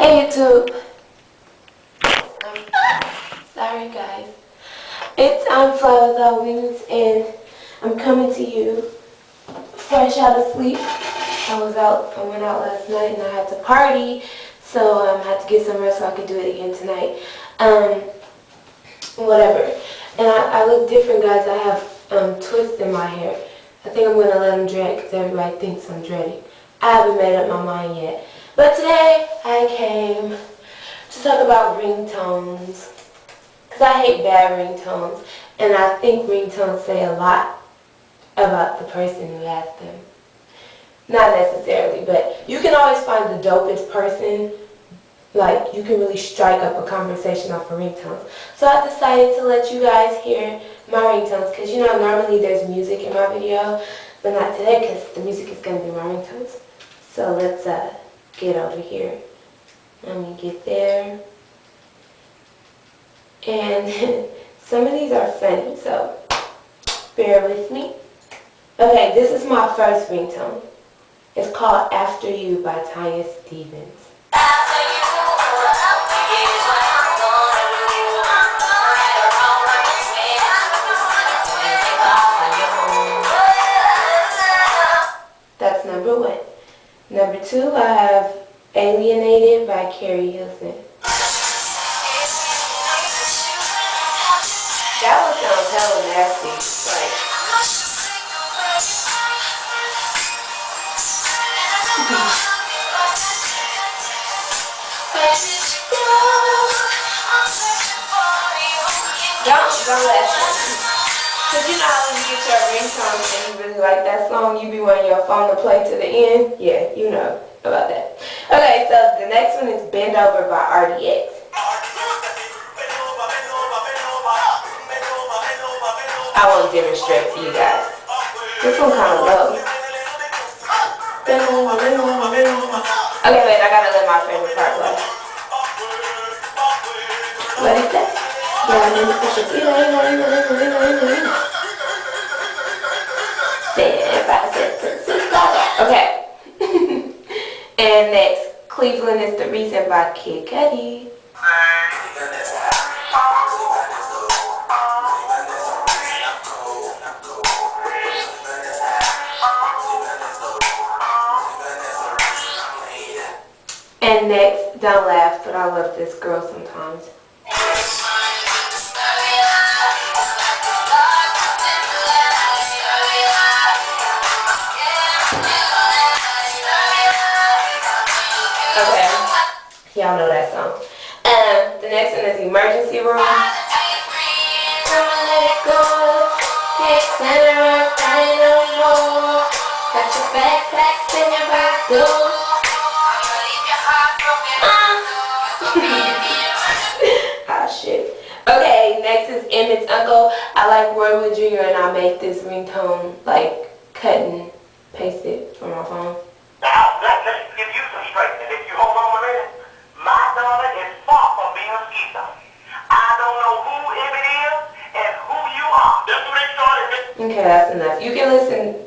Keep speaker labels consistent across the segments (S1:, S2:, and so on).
S1: Hey YouTube. Sorry guys. It's Fly Without Wings and I'm coming to you fresh out of sleep. I went out last night and I had to party, so I had to get some rest so I could do it again tonight. Whatever. And I look different, guys. I have twists in my hair. I think I'm going to let them dread because everybody thinks I'm dreading. I haven't made up my mind yet. But today I came to talk about ringtones. Because I hate bad ringtones. And I think ringtones say a lot about the person who has them. Not necessarily, but you can always find the dopest person. Like, you can really strike up a conversation off of ringtones. So I decided to let you guys hear my ringtones. Because, you know, normally there's music in my video. But not today because the music is going to be my ringtones. So let's get over here. Let me get there. And some of these are funny, so bear with me. Okay, this is my first ringtone. It's called After You by Tanya Stephens. That's number one. Number two, I have Alienated by Carrie Hilson. That one sounds hella nasty. Like, don't laugh. Because you know how when you get your ringtone and you really like that song, you be wanting your phone to play to the end? Yeah, you know about that. Okay, so the next one is Bend Over by RDX. I won't demonstrate for you guys. This one kind of low. Okay, wait, I gotta let my favorite part play. What is that? Okay. And next, Cleveland is the Reason by Kid Cudi. And next, Don't Laugh, But I Love This Girl Sometimes. Okay, y'all know that song. The next one is Emergency Room. Ah, shit. Okay, next is Emmett's Uncle. I like Roywood Jr. and I make this ringtone, like, cut and paste it from my phone.
S2: Now, let's give you some straightening. If you hold on a minute, my daughter is far from being a skeezer. I don't know who Emmett is and who you are. That's what they started.
S1: Okay, that's enough. You can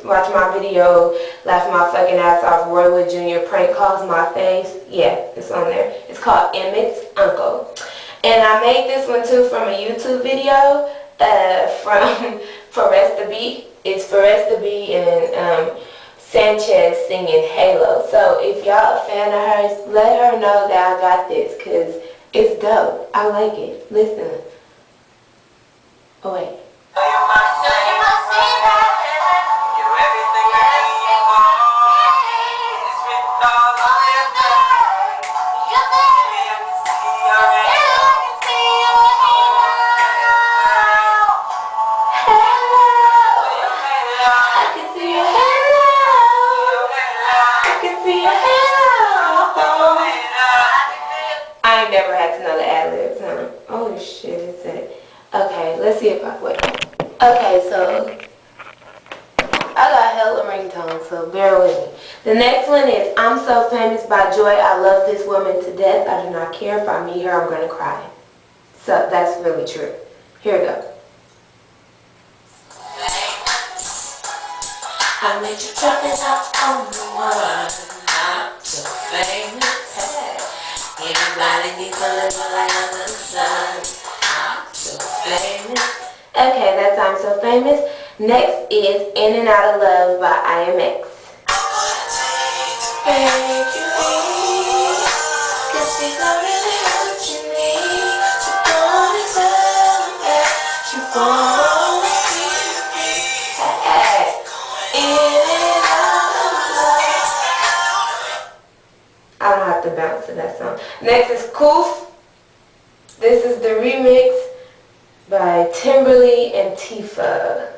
S1: watch my video, laugh my fucking ass off, Roywood Jr. prank calls my face. Yeah, it's on there. It's called Emmett's Uncle. And I made this one too from a YouTube video from Forest the Bee. It's Forest the Bee and Sanchez singing Halo. So if y'all a fan of hers, let her know that I got this because it's dope. I like it. Listen. Oh wait. I ain't never had to know the ad-libs, huh? Oh shit, it's it. Okay, let's see if I wait. Okay, so I got hella ringtones, so bear with me. The next one is I'm So Famous by Joy. I love this woman to death. I do not care if I meet her, I'm gonna cry. So that's really true. Here we go. I made you dropping out on the one, not so famous. Hey. Everybody needs a little light under the sun. I'm so famous. Okay, that's I'm So Famous. Next is In and Out of Love by IMX. Thank you, cause we don't really what you need. You wanna tell me that you want me. Hey, in and out of love. I don't have to bounce to that song. Next is Koof. This is the remix by Timberly and Tifa.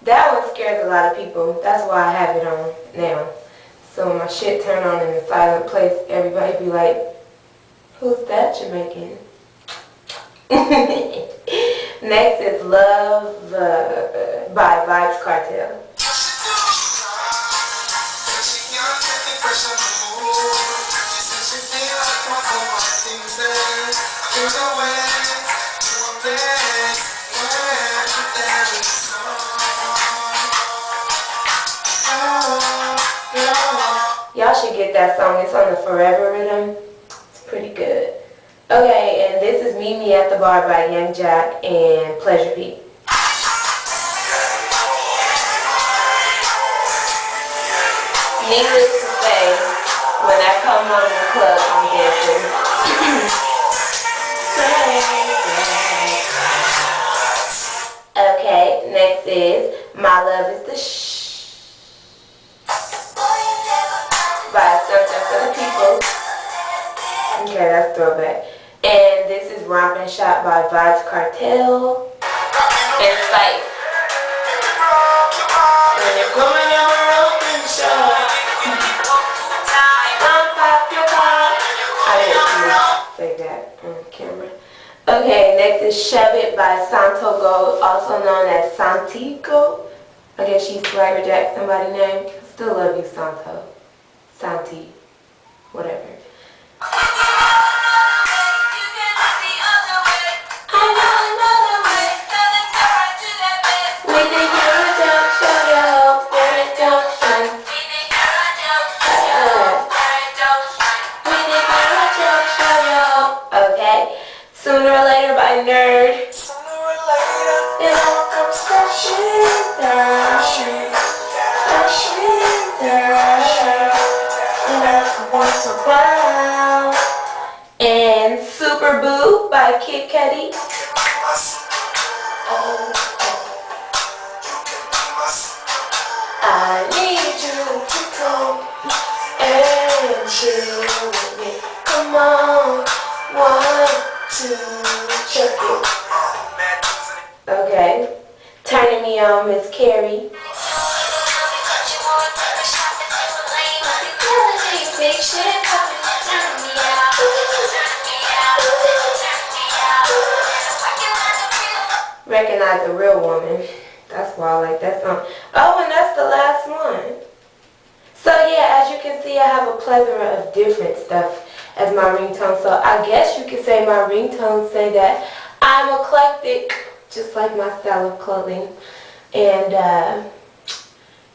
S1: That one scares a lot of people. That's why I have it on now. So when my shit turn on in a silent place, everybody be like, who's that Jamaican? Next is Love by Vibes Cartel. Y'all should get that song. It's on the Forever rhythm. It's pretty good. Okay, and this is Meet Me at the Bar by Young Jack and Pleasure Pete. Needless to say, when I come home in the club, I'm dancing. Okay, next is My Love Is the by Something for the People. Okay, that's throwback. And this is Romp and Shot by Vibes Cartel and Sight. When you're coming in a romp and shot, I'm popular. I didn't say that on camera. Okay, next is Shove It by Santo Gold, also known as Santico. I guess she Swagger Jack somebody's name. I still love you, Santo. Santi. Whatever. Okay. Sooner or Later by Nerd. Sooner or later, it all comes crashing down. And Super Boo by Kid Cudi. I need you to come and chill with me. Come on, 1, 2, check it. Okay. Turning Me On, Miss Carrie. Recognize a Real Woman. That's why I like that song. Oh, and that's the last one. So yeah, as you can see, I have a plethora of different stuff as my ringtone. So I guess you could say my ringtones say that I'm eclectic, just like my style of clothing. And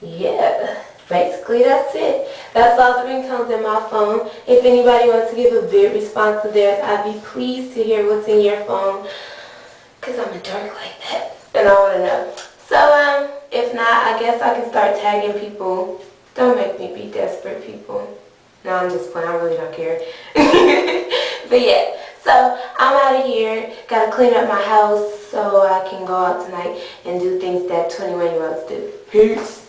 S1: yeah, basically that's it. That's all the ringtones in my phone. If anybody wants to give a vid response to theirs, I'd be pleased to hear what's in your phone, because I'm a dork like that, and I want to know. So, if not, I guess I can start tagging people. Don't make me be desperate, people. No, I'm just playing. I really don't care. But yeah, so I'm out of here. Got to clean up my house so I can go out tonight and do things that 21-year-olds do. Peace.